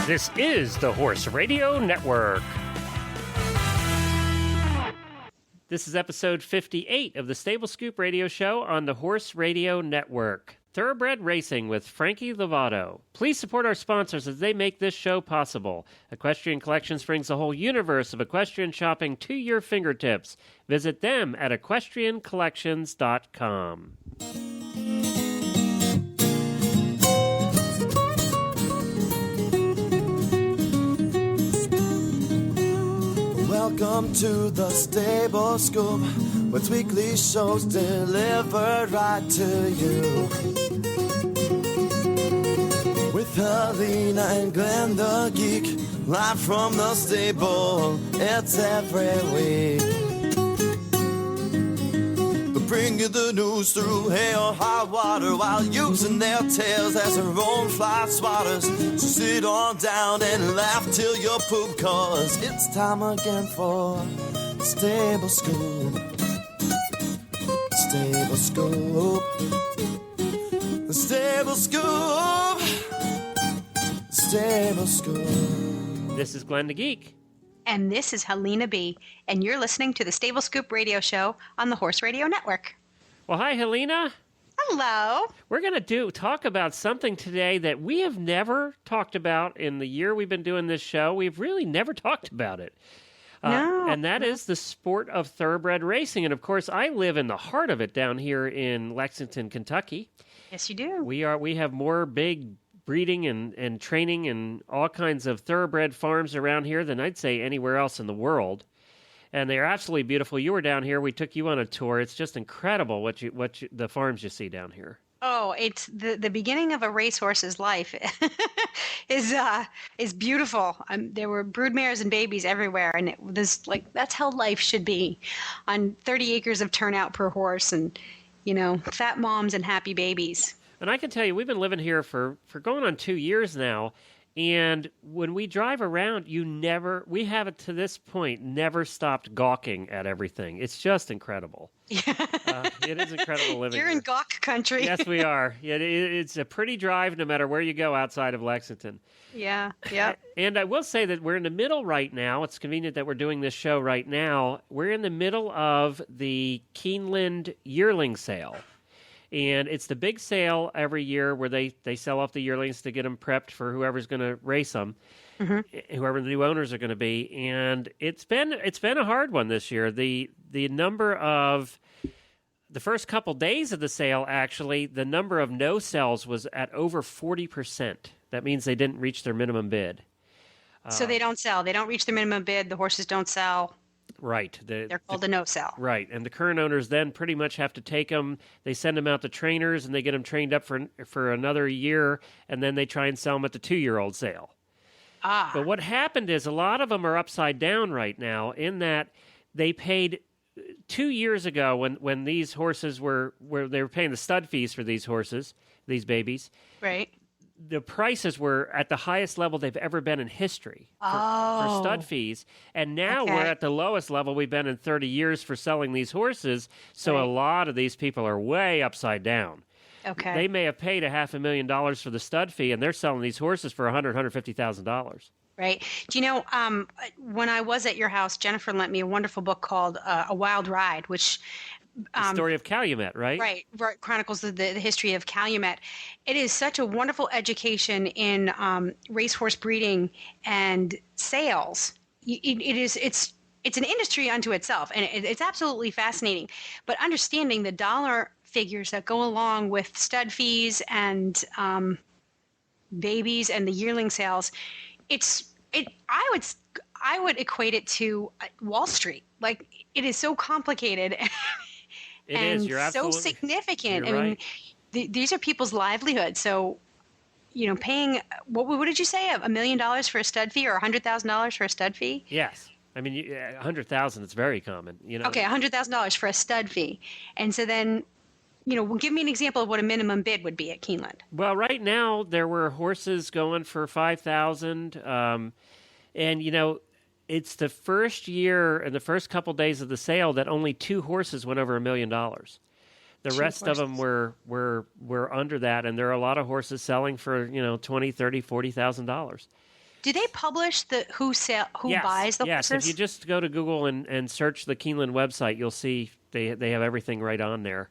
This is the Horse Radio Network. This is episode 58 of the Stable Scoop Radio Show on the Horse Radio Network. Thoroughbred Racing with Frankie Lovato. Please support our sponsors as they make this show possible. Equestrian Collections brings a whole universe of equestrian shopping to your fingertips. Visit them at equestriancollections.com. Welcome to the Stable Scoop, with weekly shows delivered right to you. With Helena and Glenn the Geek, live from the stable, it's every week. They'll bring you the news through hail or high water, while using their tails as their own fly swatters. So sit on down and laugh till you poop, cause it's time again for the Stable Scoop. Stable Scoop. The Stable Scoop. Stable Scoop. This is Glenn the Geek. And this is Helena B. And you're listening to the Stable Scoop Radio Show on the Horse Radio Network. Well, hi, Helena. Hello. We're going to talk about something today that we have never talked about in the year we've been doing this show. We've really never talked about it. And that is the sport of thoroughbred racing. And, of course, I live in the heart of it down here in Lexington, Kentucky. Yes, you do. We have more big breeding and training and all kinds of thoroughbred farms around here than I'd say anywhere else in the world. And they're absolutely beautiful. You were down here. We took you on a tour. It's just incredible the farms you see down here. Oh, it's the beginning of a racehorse's life is beautiful. There were broodmares and babies everywhere, and it was like that's how life should be, on 30 acres of turnout per horse, and fat moms and happy babies. And I can tell you, we've been living here for going on 2 years now. And when we drive around, we have to this point never stopped gawking at everything. It's just incredible. It is incredible living You're here. In gawk country. Yes, we are. It's a pretty drive no matter where you go outside of Lexington. Yeah, yeah. And I will say that we're in the middle right now. It's convenient that we're doing this show right now. We're in the middle of the Keeneland yearling sale. And it's the big sale every year where they sell off the yearlings to get them prepped for whoever's going to race them, whoever the new owners are going to be. And it's been a hard one this year. The number of the first couple days of the sale, actually, the number of no sells was at over 40%. That means they didn't reach their minimum bid. So they don't sell. They don't reach their minimum bid. The horses don't sell. Right. They're called a no-sell. Right. And the current owners then pretty much have to take them. They send them out to trainers, and they get them trained up for another year, and then they try and sell them at the 2-year-old sale. But what happened is a lot of them are upside down right now in that they paid 2 years ago when these horses they were paying the stud fees for these horses, these babies. Right. The prices were at the highest level they've ever been in history for stud fees. And now we're at the lowest level we've been in 30 years for selling these horses. So a lot of these people are way upside down. Okay. They may have paid $500,000 for the stud fee, and they're selling these horses for $150,000. Right. Do you know, when I was at your house, Jennifer lent me a wonderful book called A Wild Ride, which... the story of Calumet, right? Right. Chronicles the history of Calumet. It is such a wonderful education in racehorse breeding and sales. It's an industry unto itself, and it's absolutely fascinating. But understanding the dollar figures that go along with stud fees and babies and the yearling sales, I would equate it to Wall Street. Like, it is so complicated. It is. You're so absolutely significant. You're right. These are people's livelihoods. So, paying what did you say? $1 million for a stud fee, or $100,000 for a stud fee? Yes. I mean, $100,000. It's very common. Okay, $100,000 for a stud fee, and so then, give me an example of what a minimum bid would be at Keeneland. Well, right now there were horses going for $5,000, and it's the first year and the first couple days of the sale that only 2 horses went over $1 million. The rest of them were under that, and there are a lot of horses selling for $20,000, $30,000, $40,000. Do they publish who Yes, buys the yes. horses? If you just go to Google and search the Keeneland website, you'll see they have everything right on there.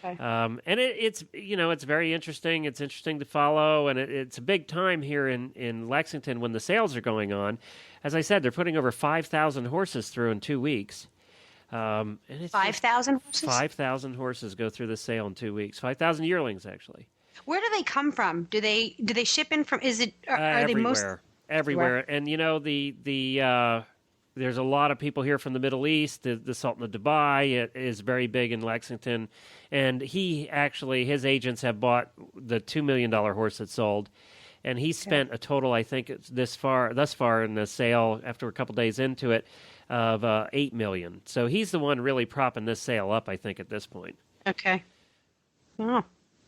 Okay. And it's it's very interesting. It's interesting to follow, and it's a big time here in Lexington when the sales are going on. As I said, they're putting over 5,000 horses through in 2 weeks. And it's 5,000 horses? 5,000 horses go through the sale in 2 weeks. 5,000 yearlings, actually. Where do they come from? Do they ship in from? Is it are they most everywhere? And there's a lot of people here from the Middle East. The Sultan of Dubai is very big in Lexington, and his agents have bought the $2 million horse that sold, and he spent a total, I think, thus far in the sale after a couple days into it, of $8 million. So he's the one really propping this sale up, I think, at this point. Okay. Oh,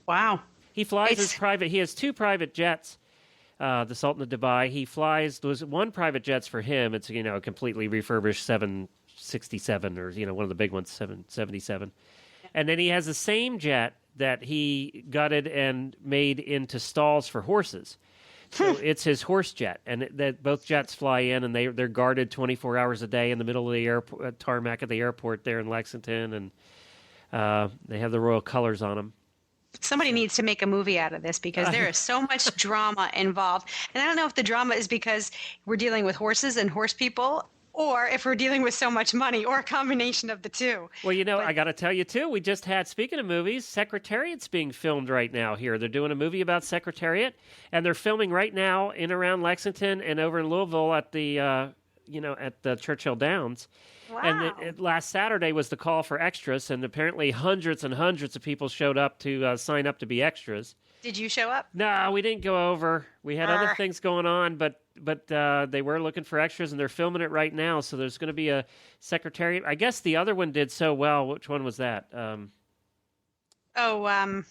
wow. He flies his private. He has 2 private jets. The Sultan of Dubai. He flies. There's one private jet's for him. It's a completely refurbished 767 or one of the big ones, 777. And then he has the same jet that he gutted and made into stalls for horses. So it's his horse jet, and that both jets fly in, and they're guarded 24 hours a day in the middle of the airport, tarmac at the airport there in Lexington, and they have the royal colors on them. Somebody needs to make a movie out of this because there is so much drama involved. And I don't know if the drama is because we're dealing with horses and horse people, or if we're dealing with so much money, or a combination of the two. Well, I got to tell you, too, we just had, speaking of movies, Secretariat's being filmed right now here. They're doing a movie about Secretariat, and they're filming right now in around Lexington and over in Louisville at the, at the Churchill Downs. Wow. And last Saturday was the call for extras, and apparently hundreds and hundreds of people showed up to sign up to be extras. Did you show up? No, we didn't go over. We had other things going on, but they were looking for extras, and they're filming it right now. So there's going to be a Secretariat. I guess the other one did so well. Which one was that? The one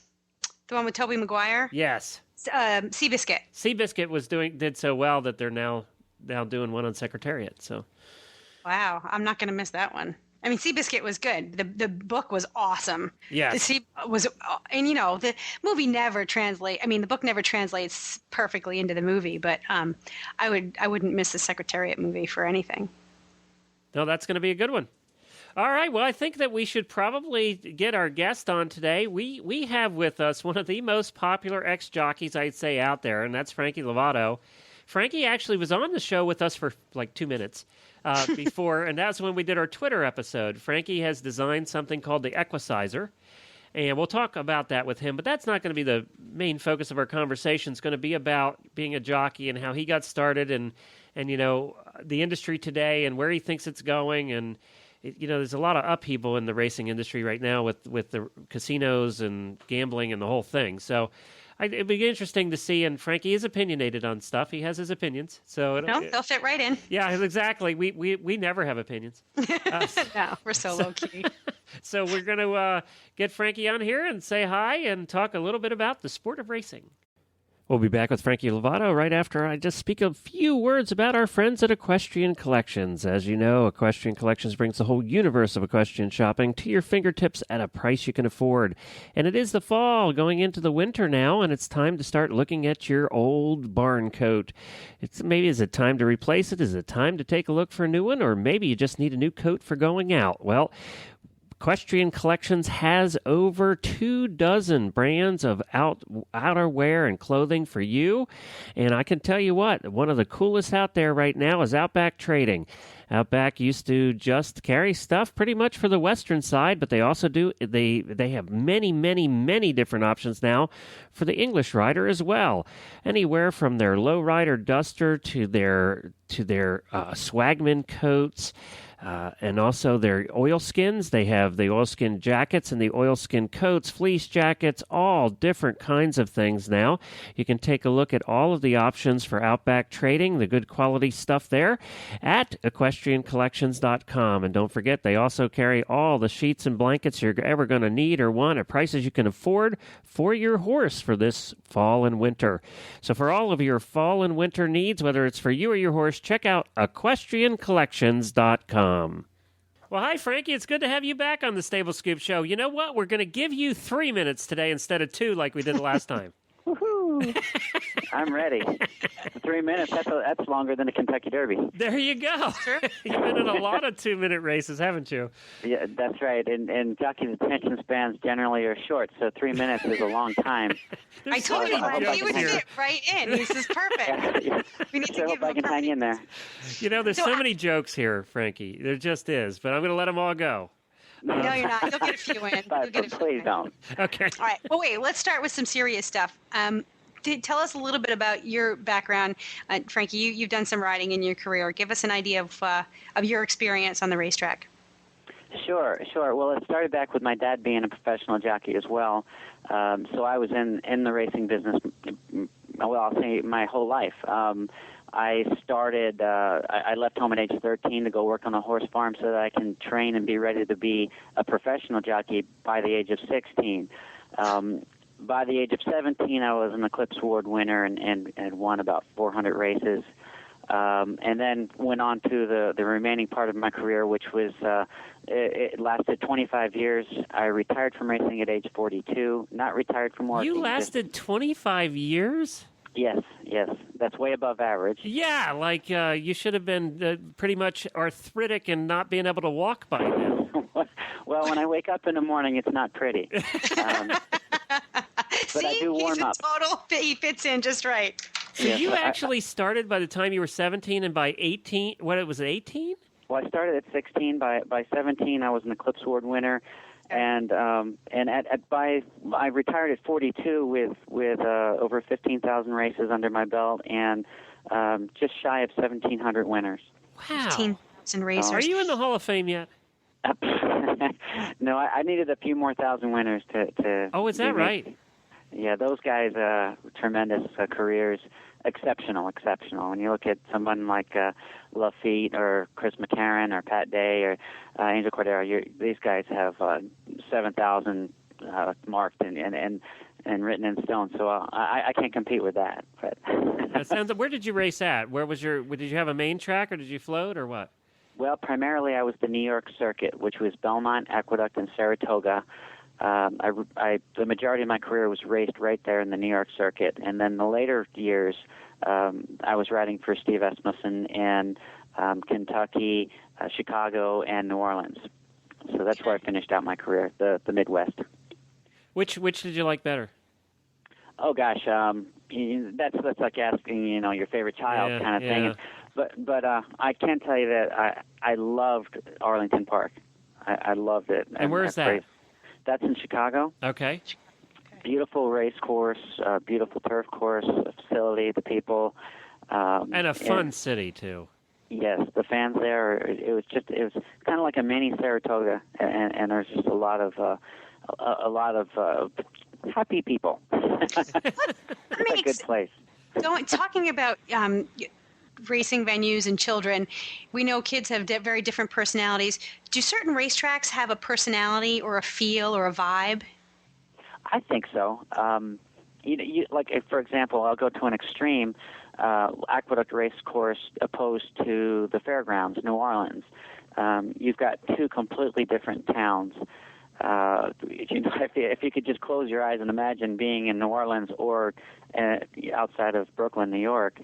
with Tobey Maguire? Yes. Seabiscuit. Seabiscuit did so well that they're now doing one on Secretariat. So. Wow, I'm not going to miss that one. I mean, Seabiscuit was good. The book was awesome. Yes. And the movie never translates. I mean, the book never translates perfectly into the movie, but I wouldn't miss the Secretariat movie for anything. No, that's going to be a good one. All right. Well, I think that we should probably get our guest on today. We have with us one of the most popular ex-jockeys, I'd say, out there, and that's Frankie Lovato. Frankie actually was on the show with us for like 2 minutes. Before, and that's when we did our Twitter episode. Frankie has designed something called the Equicizer, and we'll talk about that with him, but that's not going to be the main focus of our conversation. It's going to be about being a jockey and how he got started and the industry today and where he thinks it's going. And, there's a lot of upheaval in the racing industry right now with the casinos and gambling and the whole thing. So it'd be interesting to see, and Frankie is opinionated on stuff. He has his opinions, so they'll fit right in. Yeah, exactly. We never have opinions. No, we're so low key. So we're going to get Frankie on here and say hi and talk a little bit about the sport of racing. We'll be back with Frankie Lovato right after I just speak a few words about our friends at Equestrian Collections. As you know, Equestrian Collections brings the whole universe of equestrian shopping to your fingertips at a price you can afford. And it is the fall, going into the winter now, and it's time to start looking at your old barn coat. Is it time to replace it? Is it time to take a look for a new one? Or maybe you just need a new coat for going out. Well, Equestrian Collections has over 24 brands of outerwear and clothing for you. And I can tell you what, one of the coolest out there right now is Outback Trading. Outback used to just carry stuff pretty much for the western side, but they also they have many, many, many different options now for the English rider as well. Anywhere from their lowrider duster to their swagman coats. And also their oilskins. They have the oilskin jackets and the oilskin coats, fleece jackets, all different kinds of things now. You can take a look at all of the options for Outback Trading, the good quality stuff there, at equestriancollections.com. And don't forget, they also carry all the sheets and blankets you're ever going to need or want at prices you can afford for your horse for this fall and winter. So for all of your fall and winter needs, whether it's for you or your horse, check out equestriancollections.com. Well, hi, Frankie. It's good to have you back on the Stable Scoop Show. You know what? We're going to give you 3 minutes today instead of 2 like we did the last time. Woohoo! Woo! I'm ready. 3 minutes, that's longer than the Kentucky Derby. There you go. You've been in a lot of 2-minute races, haven't you? Yeah, that's right. And jockeys' attention spans generally are short, so 3 minutes is a long time. I told you, he would fit right in. This is perfect. Yeah. We need to So I give hope I him can hang in there. You know, there's So so many jokes here, Frankie. There just is, but I'm going to let them all go. No, you're not. You'll get a few in. You'll get a few Please in. don't. Okay. All right. Well, wait. Let's start with some serious stuff. Tell us a little bit about your background, Frankie. You've done some riding in your career. Give us an idea of your experience on the racetrack. Sure. Well, it started back with my dad being a professional jockey as well. So I was in the racing business, well, I'll say my whole life. I started, I left home at age 13 to go work on a horse farm so that I can train and be ready to be a professional jockey by the age of 16. By the age of 17, I was an Eclipse Award winner and won about 400 races. And then went on to the remaining part of my career, which was, it lasted 25 years. I retired from racing at age 42, not retired from working. You lasted 25 years? Yes. That's way above average. Yeah, like you should have been pretty much arthritic and not being able to walk by now. Well, when I wake up in the morning, it's not pretty. But I do warm up. He fits in just right. So you actually started by the time you were 17, and by 18, what was it, 18? Well, I started at 16. By 17, I was an Eclipse Award winner, and I retired at 42 with over 15,000 races under my belt and just shy of 1,700 winners. Wow. 15,000 racers. Are you in the Hall of Fame yet? No, I needed a few more thousand winners to. Oh, is that right? Yeah, those guys, tremendous careers, exceptional. When you look at someone like Lafitte or Chris McCarron or Pat Day or Angel Cordero, these guys have 7,000 marked and written in stone. So I can't compete with that. But That sounds. Where did you race at? Did you have a main track or did you float or what? Well, primarily I was the New York circuit, which was Belmont, Aqueduct, and Saratoga. The majority of my career was raced right there in the New York circuit, and then the later years, I was riding for Steve Esmussen in Kentucky, Chicago, and New Orleans. So that's where I finished out my career, the Midwest. Which did you like better? Oh gosh, that's like asking your favorite child kind of thing. But I can tell you that I loved Arlington Park. I loved it. And where is that? That's in Chicago. Okay. Beautiful race course, beautiful turf course, facility, the people. And a fun city, too. Yes, the fans there, it was kind of like a mini Saratoga, and there's just a lot of happy people. It's a good place. Talking about racing venues and children, we know kids have very different personalities. Do certain racetracks have a personality or a feel or a vibe? I think so. Like, for example, I'll go to an extreme, Aqueduct race course opposed to the fairgrounds, New Orleans. You've got two completely different towns. If you could just close your eyes and imagine being in New Orleans or outside of Brooklyn, New York.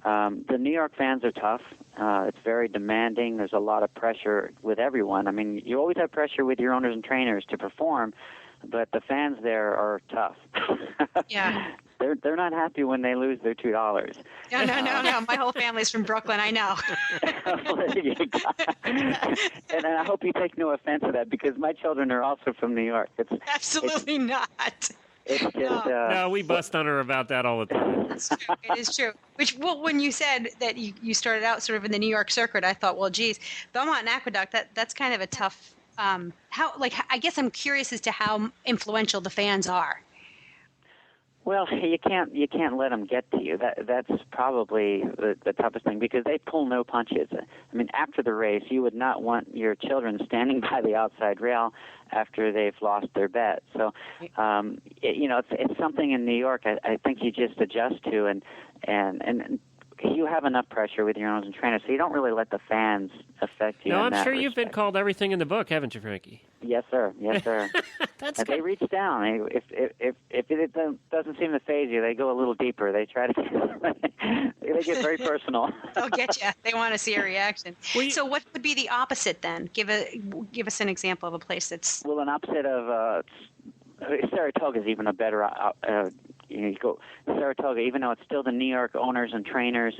The New York fans are tough. It's very demanding. There's a lot of pressure with everyone. I mean, you always have pressure with your owners and trainers to perform, but the fans there are tough. Yeah. They're not happy when they lose their $2. No. My whole family's from Brooklyn. I know. And I hope you take no offense to that because my children are also from New York. Absolutely not. It's just No, we bust on her about that all the time. It is true. When you said that you started out sort of in the New York circuit, I thought, well, geez, Belmont and Aqueduct, that's kind of a tough. I guess I'm curious as to how influential the fans are. Well, you can't let them get to you. That's probably the toughest thing because they pull no punches. I mean, after the race, you would not want your children standing by the outside rail after they've lost their bet. So, it's something in New York I think you just adjust to, and you have enough pressure with your owners and trainers, so you don't really let the fans affect you. No, in I'm that sure you've been respect. called everything in the book, haven't you, Frankie? Yes, sir. Yes, sir. That's And they good. reach down. If it doesn't seem to faze you, they go a little deeper. They try to they get very personal. They'll get you. They want to see a reaction. Well, So what would be the opposite then? Give us an example of a place that's Well, an opposite of Saratoga is even a better. You go Saratoga, even though it's still the New York owners and trainers,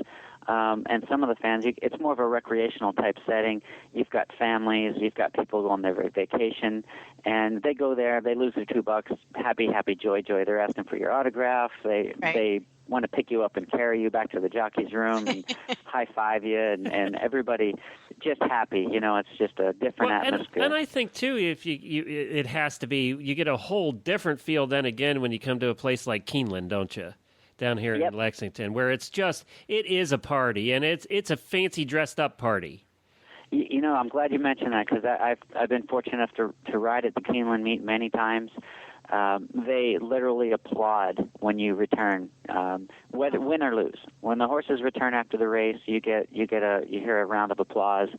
and some of the fans. It's more of a recreational type setting. You've got families, you've got people on their vacation, and they go there. They lose their $2. Happy, joy. They're asking for your autograph. They want to pick you up and carry you back to the jockey's room and high five you, and everybody just happy. It's just a different atmosphere. And I think too, if it has to be, you get a whole different feel then again when you come to a place like Keeneland, don't you? Down here in Lexington, where it is a party, and it's a fancy dressed up party. I'm glad you mentioned that, because I've been fortunate enough to ride at the Keeneland meet many times. They literally applaud when you return, whether win or lose. When the horses return after the race, you hear a round of applause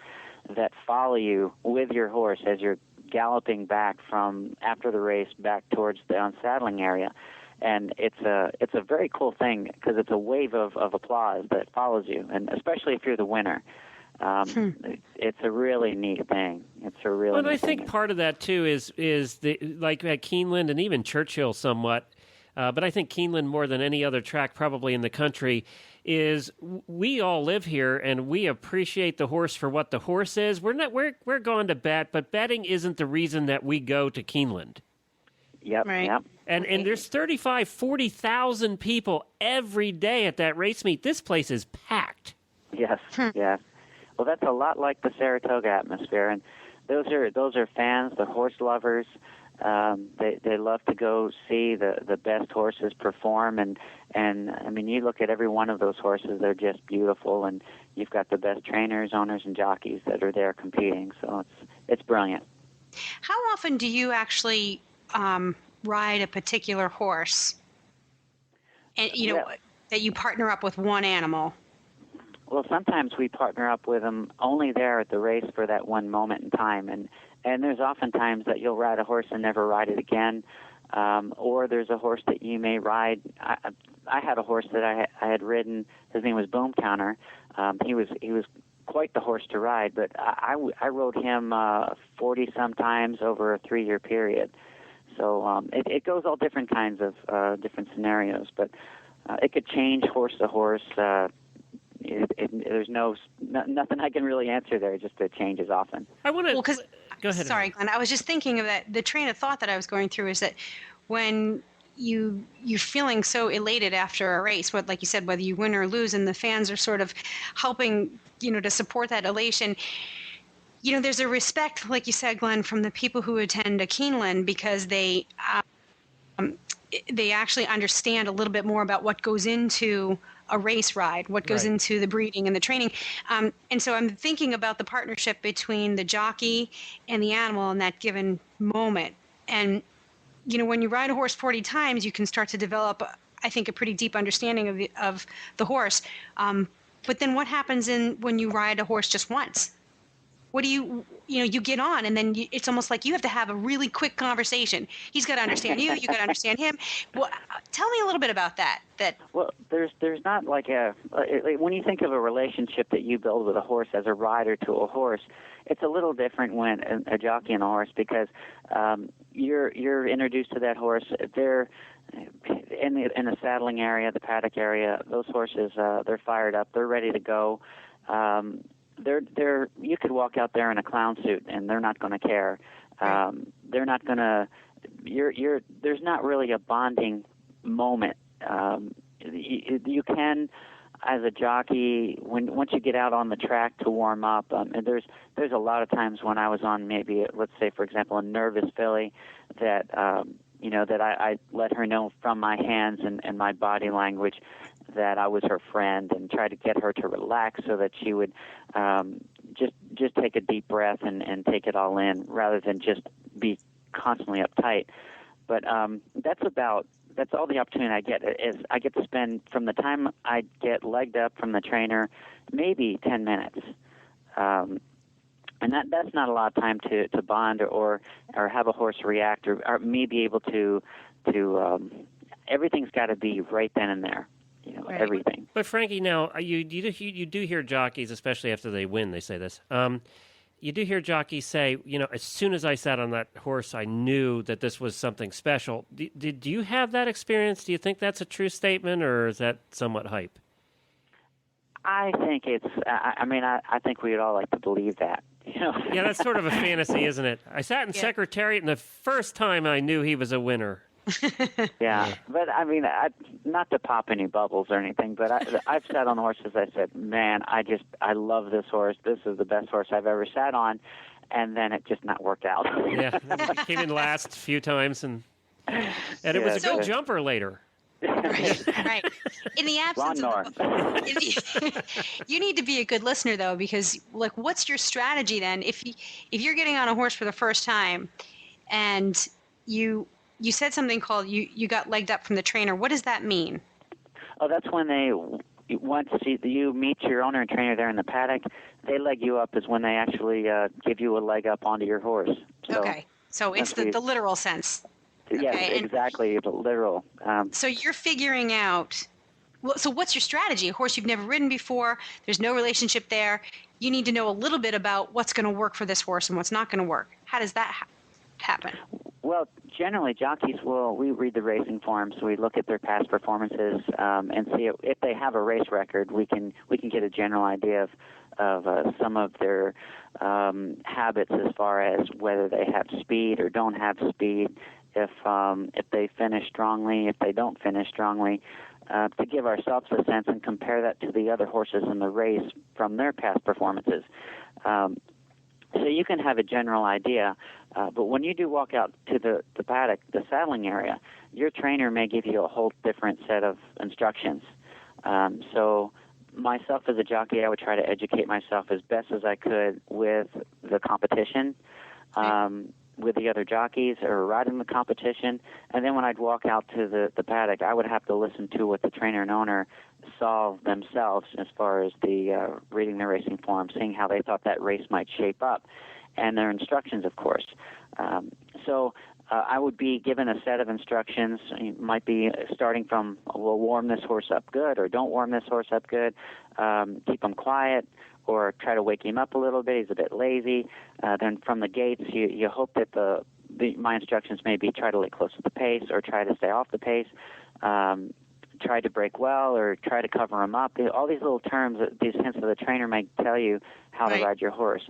that follow you with your horse as you're galloping back from after the race back towards the unsaddling area. And it's a very cool thing, because it's a wave of applause that follows you, and especially if you're the winner. It's a really neat thing. It's a really. Well, and neat I think thing. part of that too is like at Keeneland and even Churchill somewhat, but I think Keeneland more than any other track probably in the country is we all live here and we appreciate the horse for what the horse is. We're going to bet, but betting isn't the reason that we go to Keeneland. Yep. Right. Yep. And there's 40,000 people every day at that race meet. This place is packed. Yes. Yes. Well, that's a lot like the Saratoga atmosphere, and those are fans, the horse lovers. They love to go see the best horses perform, and I mean, you look at every one of those horses; they're just beautiful, and you've got the best trainers, owners, and jockeys that are there competing. So it's brilliant. how often do you actually ride a particular horse, and that you partner up with one animal? Well, sometimes we partner up with them only there at the race for that one moment in time, and there's often times that you'll ride a horse and never ride it again, or there's a horse that you may ride. I had a horse that I had ridden. His name was Boom Counter. He was quite the horse to ride, but I rode him 40 sometimes over a 3-year period. So it goes all different kinds of different scenarios, but it could change horse to horse. There's nothing I can really answer there. Just it changes often. I want to. Well, because Go ahead. sorry, Glenn. I was just thinking of that. The train of thought that I was going through is that when you're feeling so elated after a race, like you said, whether you win or lose, and the fans are sort of helping, to support that elation. There's a respect, like you said, Glenn, from the people who attend a Keeneland, because they actually understand a little bit more about what goes into a race ride, what goes into the breeding and the training. And so I'm thinking about the partnership between the jockey and the animal in that given moment. And, when you ride a horse 40 times, you can start to develop, I think, a pretty deep understanding of the horse. But then what happens when you ride a horse just once? What do you get on, and then it's almost like you have to have a really quick conversation. He's got to understand you. You got to understand him. Well, tell me a little bit about that. Well, there's not like when you think of a relationship that you build with a horse as a rider to a horse, it's a little different when a jockey and a horse, because you're introduced to that horse. They're in the saddling area, the paddock area. Those horses, they're fired up. They're ready to go. You could walk out there in a clown suit and they're not going to care. They're not going to. There's not really a bonding moment. You can, as a jockey, once you get out on the track to warm up. And there's a lot of times when I was on maybe, let's say for example, a nervous filly that that I let her know from my hands and my body language that I was her friend, and try to get her to relax so that she would just take a deep breath and take it all in, rather than just be constantly uptight. But that's about that's all the opportunity I get. Is I get to spend from the time I get legged up from the trainer, maybe 10 minutes. And that's not a lot of time to bond or have a horse react or me be able to everything's got to be right then and there, Right. everything. But Frankie, now you do hear jockeys, especially after they win, they say this. You do hear jockeys say, as soon as I sat on that horse, I knew that this was something special. Did you have that experience? Do you think that's a true statement, or is that somewhat hype? I think it's. I think we'd all like to believe that. Yeah, that's sort of a fantasy, isn't it? I sat in Secretariat, and the first time I knew he was a winner. Yeah, but not to pop any bubbles or anything, but I've sat on horses. I said, man, I love this horse. This is the best horse I've ever sat on, and then it just not worked out. Yeah, it came in last a few times, and it was a good jumper later. Right. In the absence you need to be a good listener, though, because what's your strategy then? If you're getting on a horse for the first time, and you said something called you got legged up from the trainer. What does that mean? Oh, that's when once you meet your owner and trainer there in the paddock, they leg you up is when they actually give you a leg up onto your horse. So okay, so it's the literal sense. Yes, okay. exactly, literal. So you're figuring out. Well, so what's your strategy? A horse you've never ridden before. There's no relationship there. You need to know a little bit about what's going to work for this horse and what's not going to work. How does that happen? Well, generally, jockeys we read the racing forms. We look at their past performances and see if they have a race record. We can get a general idea of some of their habits as far as whether they have speed or don't have speed. If they finish strongly, if they don't finish strongly, to give ourselves a sense and compare that to the other horses in the race from their past performances. So you can have a general idea, but when you do walk out to the paddock, the saddling area, your trainer may give you a whole different set of instructions. So myself as a jockey, I would try to educate myself as best as I could with the competition, with the other jockeys or riding the competition. And then when I'd walk out to the paddock, I would have to listen to what the trainer and owner saw themselves as far as the reading the racing form, seeing how they thought that race might shape up, and their instructions, of course. So I would be given a set of instructions. It might be starting from, well, warm this horse up good, or don't warm this horse up good, keep him quiet, or try to wake him up a little bit. He's a bit lazy. Then from the gates, you hope that my instructions may be try to lay close to the pace or try to stay off the pace, try to break well or try to cover him up. All these little terms, these hints that the trainer may tell you how to ride your horse.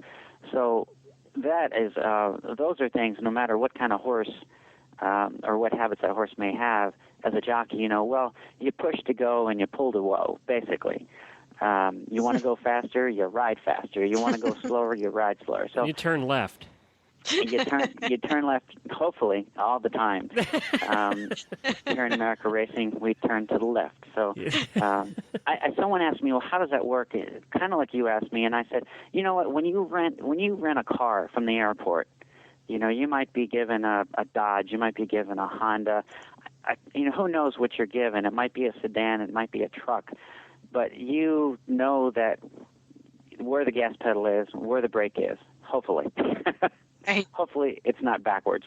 So that is, those are things, no matter what kind of horse or what habits that horse may have, as a jockey, you push to go and you pull to whoa, basically. You want to go faster, you ride faster. You want to go slower, you ride slower. So you turn left. You turn left, hopefully, all the time. Here in America Racing, we turn to the left. So someone asked me, well, how does that work? Kind of like you asked me, and I said, you know what? When you rent a car from the airport, you might be given a Dodge, you might be given a Honda. Who knows what you're given? It might be a sedan, it might be a truck. But you know that where the gas pedal is, where the brake is, hopefully. Hopefully it's not backwards.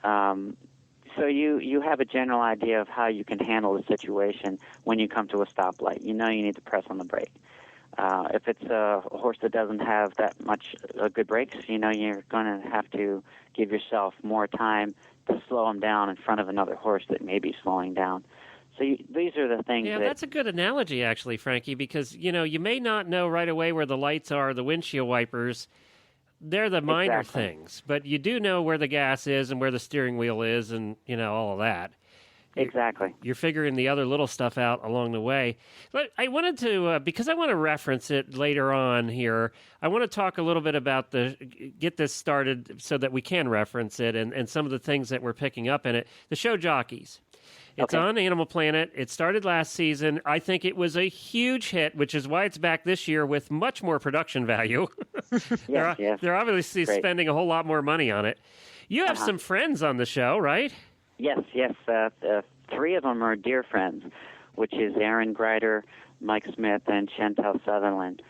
So you have a general idea of how you can handle the situation when you come to a stoplight. You need to press on the brake. If it's a horse that doesn't have that much good brakes, you're going to have to give yourself more time to slow him down in front of another horse that may be slowing down. So these are the things. Yeah, that's a good analogy, actually, Frankie, because, you may not know right away where the lights are, the windshield wipers. They're the minor things, but you do know where the gas is and where the steering wheel is and, all of that. Exactly. You're figuring the other little stuff out along the way. But I wanted to, because I want to reference it later on here, I want to talk a little bit about get this started so that we can reference it and some of the things that we're picking up in it. The show jockeys. It's on Animal Planet. It started last season. I think it was a huge hit, which is why it's back this year with much more production value. Yes. They're obviously spending a whole lot more money on it. You have some friends on the show, right? Yes. three of them are dear friends, which is Aaron Greider, Mike Smith, and Chantel Sutherland.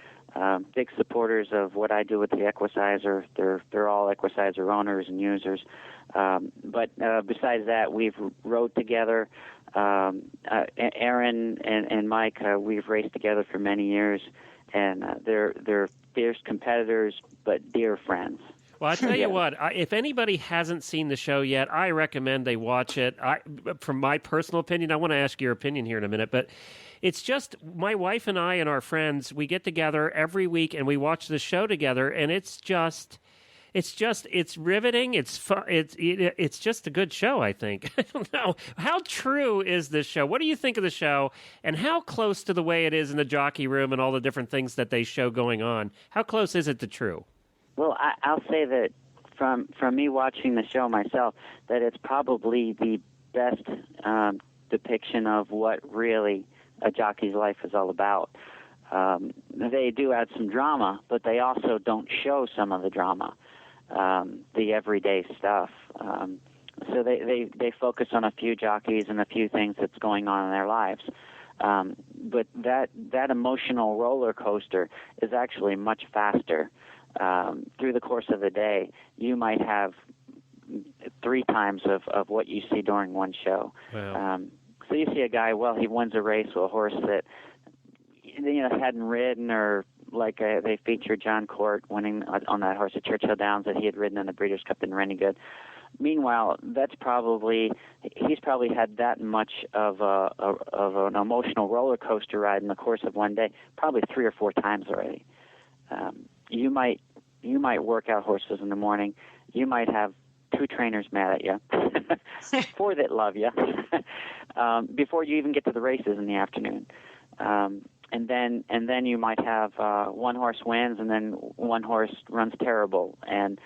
Big supporters of what I do with the Equicizer. They're all Equicizer owners and users. But besides that, we've rode together. Aaron and Mike, we've raced together for many years, and they're fierce competitors, but dear friends. Well, I tell you what, if anybody hasn't seen the show yet, I recommend they watch it. From my personal opinion, I want to ask your opinion here in a minute, but it's just my wife and I and our friends, we get together every week and we watch the show together, and it's riveting. It's fun. It's just a good show, I think. I don't know. How true is this show? What do you think of the show, and how close to the way it is in the jockey room and all the different things that they show going on? How close is it to true? Well, I'll say that from me watching the show myself, that it's probably the best depiction of what really a jockey's life is all about. They do add some drama, but they also don't show some of the drama, the everyday stuff. So they focus on a few jockeys and a few things that's going on in their lives. But that emotional roller coaster is actually much faster. Through the course of the day, you might have 3 times of what you see during one show. Wow. So you see a guy, he wins a race with a horse that hadn't ridden, or like they featured John Court winning on that horse at Churchill Downs that he had ridden in the Breeders' Cup in any good. Meanwhile, he's probably had that much of an emotional roller coaster ride in the course of one day, probably 3 or 4 times already. You might work out horses in the morning. You might have 2 trainers mad at you, 4 that love you, before you even get to the races in the afternoon. And then you might have 1 horse wins, and then 1 horse runs terrible, and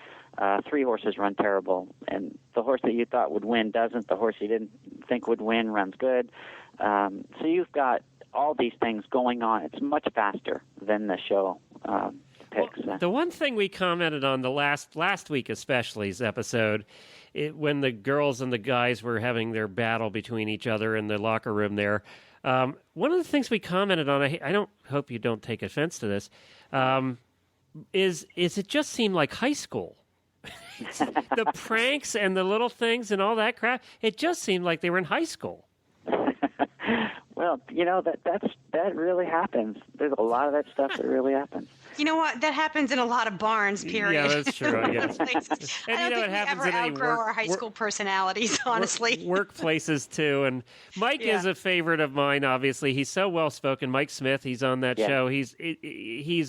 3 horses run terrible, and the horse that you thought would win doesn't. The horse you didn't think would win runs good. So you've got all these things going on. It's much faster than the show. Well, the one thing we commented on the last week especially's episode, when the girls and the guys were having their battle between each other in the locker room there, one of the things we commented on, I don't hope you don't take offense to this, is it just seemed like high school. The pranks and the little things and all that crap, it just seemed like they were in high school. Well, that really happens. There's a lot of that stuff that really happens. You know what? That happens in a lot of barns, period. Yeah, that's true, I guess. I don't think we ever outgrow our high school personalities, honestly. Workplaces, too. And Mike is a favorite of mine, obviously. He's so well-spoken. Mike Smith, he's on that show. He's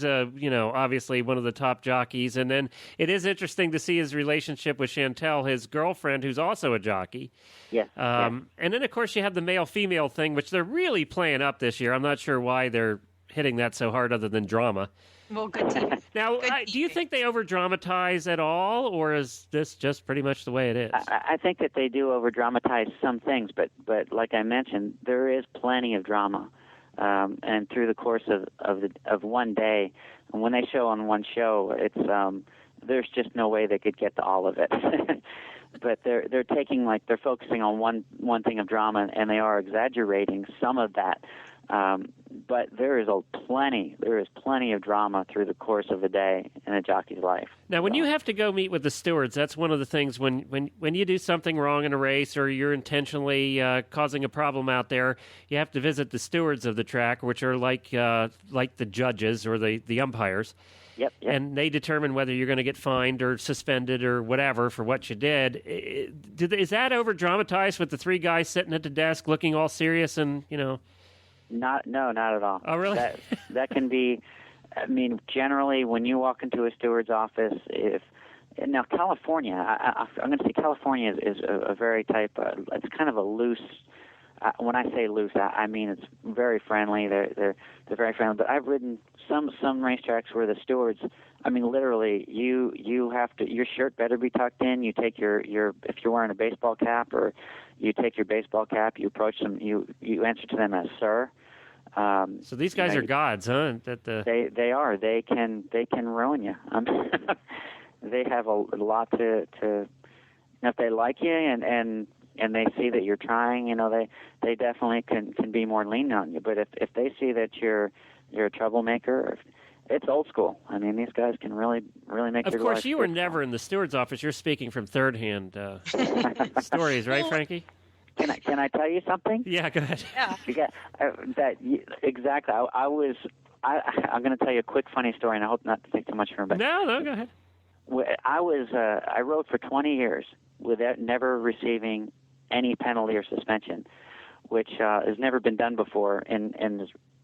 obviously one of the top jockeys. And then it is interesting to see his relationship with Chantel, his girlfriend, who's also a jockey. Yes. And then, of course, you have the male-female thing, which they're really playing up this year. I'm not sure why they're hitting that so hard other than drama. Well, good team. Now, do you think they over-dramatize at all, or is this just pretty much the way it is? I think that they do over-dramatize some things, but like I mentioned, there is plenty of drama. And through the course of one day, and when they show on one show, it's there's just no way they could get to all of it. But they're taking, they're focusing on one thing of drama, and they are exaggerating some of that. But there is plenty of drama through the course of a day in a jockey's life. Now, when you have to go meet with the stewards, that's one of the things when you do something wrong in a race or you're intentionally causing a problem out there, you have to visit the stewards of the track, which are like the judges or the umpires. Yep. And they determine whether you're going to get fined or suspended or whatever for what you did. Is that over-dramatized with the 3 guys sitting at the desk looking all serious and, Not at all. Oh, really? That can be. I mean, generally, when you walk into a steward's office, now California, I'm going to say California is a very it's kind of a loose. When I say loose, I mean it's very friendly. They're very friendly. But I've ridden some racetracks where the stewards, I mean, literally, you have to. Your shirt better be tucked in. You take your if you're wearing a baseball cap, or you take your baseball cap. You approach them. You answer to them as sir. So these guys are gods, huh? They are. They can ruin you. They have a lot to if they like you and and they see that you're trying, they definitely can be more lenient on you. But if they see that you're a troublemaker, it's old school. I mean, these guys can really make your life. Of course, you were difficult. never in the steward's office. You're speaking from third-hand stories, right, Frankie? Can I tell you something? Yeah, go ahead. Yeah. Exactly. I'm going to tell you a quick funny story, and I hope not to take too much from it. No, go ahead. I rode for 20 years without never receiving any penalty or suspension, which has never been done before, and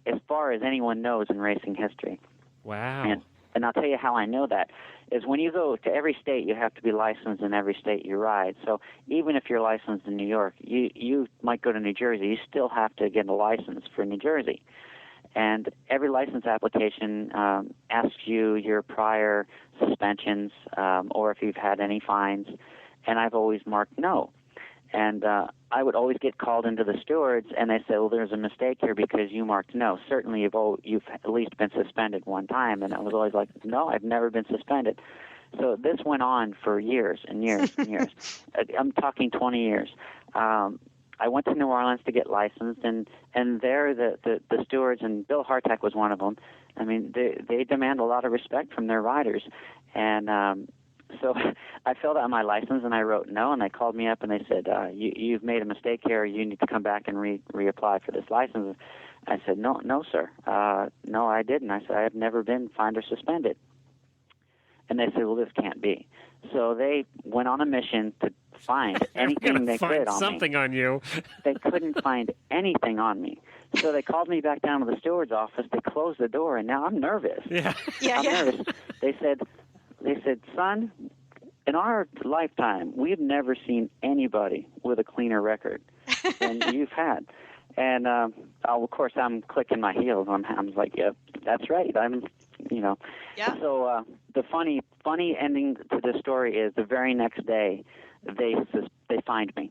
as far as anyone knows in racing history. Wow. And I'll tell you how I know that is when you go to every state, you have to be licensed in every state you ride. So even if you're licensed in New York, you might go to New Jersey, you still have to get a license for New Jersey. And every license application asks you your prior suspensions or if you've had any fines, and I've always marked no. And I would always get called into the stewards, and they say, well, there's a mistake here because you marked no. Certainly you've at least been suspended one time. And I was always like, no, I've never been suspended. So this went on for years and years and years. I'm talking 20 years. I went to New Orleans to get licensed, and there the stewards, and Bill Hartack was one of them, I mean, they demand a lot of respect from their riders. And so I filled out my license, and I wrote no, and they called me up, and they said, you've made a mistake here. You need to come back and reapply for this license. I said, no, sir. No, I didn't. I said, I have never been fined or suspended. And they said, well, this can't be. So they went on a mission to find anything they could on something me. on you. They couldn't find anything on me. So they called me back down to the steward's office. They closed the door, and now I'm nervous. I'm nervous. They said, son, in our lifetime, we've never seen anybody with a cleaner record than you've had. And, of course, I'm clicking my heels. I'm like, yeah, that's right. Yeah. So the funny ending to the story is the very next day, they fined me.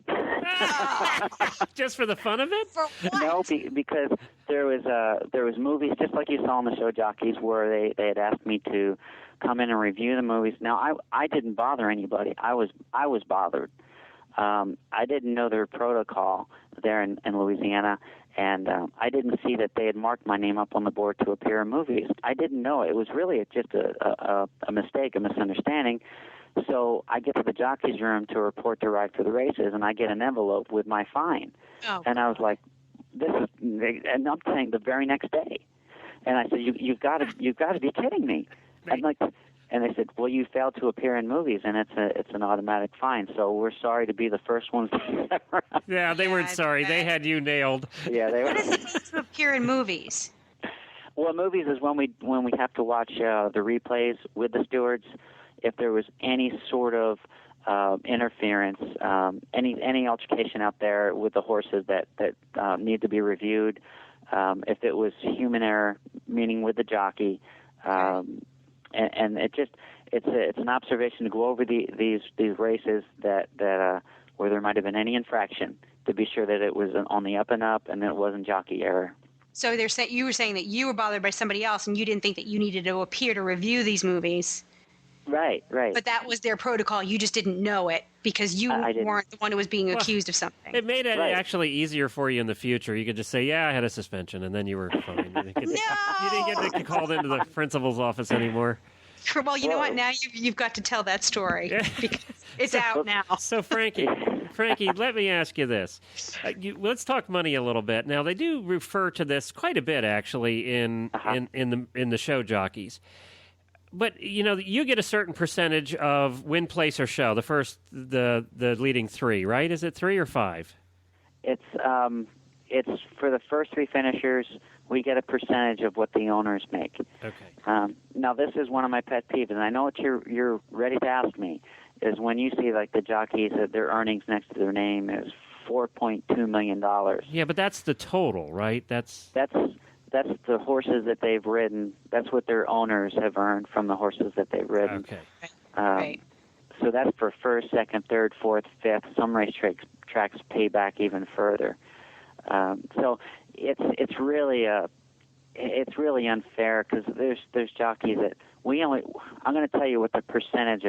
Just for the fun of it? For what? No, because there was movies just like you saw on the show Jockeys where they had asked me to come in and review the movies. Now I didn't bother anybody. I was bothered. I didn't know their protocol there in Louisiana, and I didn't see that they had marked my name up on the board to appear in movies. I didn't know. It was really just a mistake, a misunderstanding. So I get to the jockey's room to report to ride for the races, and I get an envelope with my fine. Oh, and I was like, and I'm saying the very next day. And I said, you've got to be kidding me. And they said, well, you failed to appear in movies, and it's an automatic fine. So we're sorry to be the first ones. Yeah, they weren't sorry. They had you nailed. Yeah, they were. What does it mean to appear in movies? Well, movies is when we have to watch the replays with the stewards. If there was any sort of interference, any altercation out there with the horses that need to be reviewed, if it was human error, meaning with the jockey. And it's an observation to go over these races that where there might have been any infraction to be sure that it was on the up and up and it wasn't jockey error. So you were saying that you were bothered by somebody else and you didn't think that you needed to appear to review these movies. Right. But that was their protocol. You just didn't know it because you weren't the one who was being accused of something. It made it actually easier for you in the future. You could just say, yeah, I had a suspension, and then you were fine. You didn't get called into the principal's office anymore. Well, you know what? Now you've got to tell that story because it's out now. So, Frankie, let me ask you this. Let's talk money a little bit. Now, they do refer to this quite a bit, actually, in the show jockeys. But, you get a certain percentage of win, place, or show, the leading three, right? Is it 3 or 5? It's for the first 3 finishers, we get a percentage of what the owners make. Okay. Now, this is one of my pet peeves, and I know what you're ready to ask me, is when you see, like, the jockeys, that their earnings next to their name is $4.2 million. Yeah, but that's the total, right? That's the horses that they've ridden. That's what their owners have earned from the horses that they've ridden. Okay. Right. So that's for first, second, third, fourth, fifth. Some race tracks pay back even further. So it's really unfair because there's jockeys that I'm going to tell you what the percentage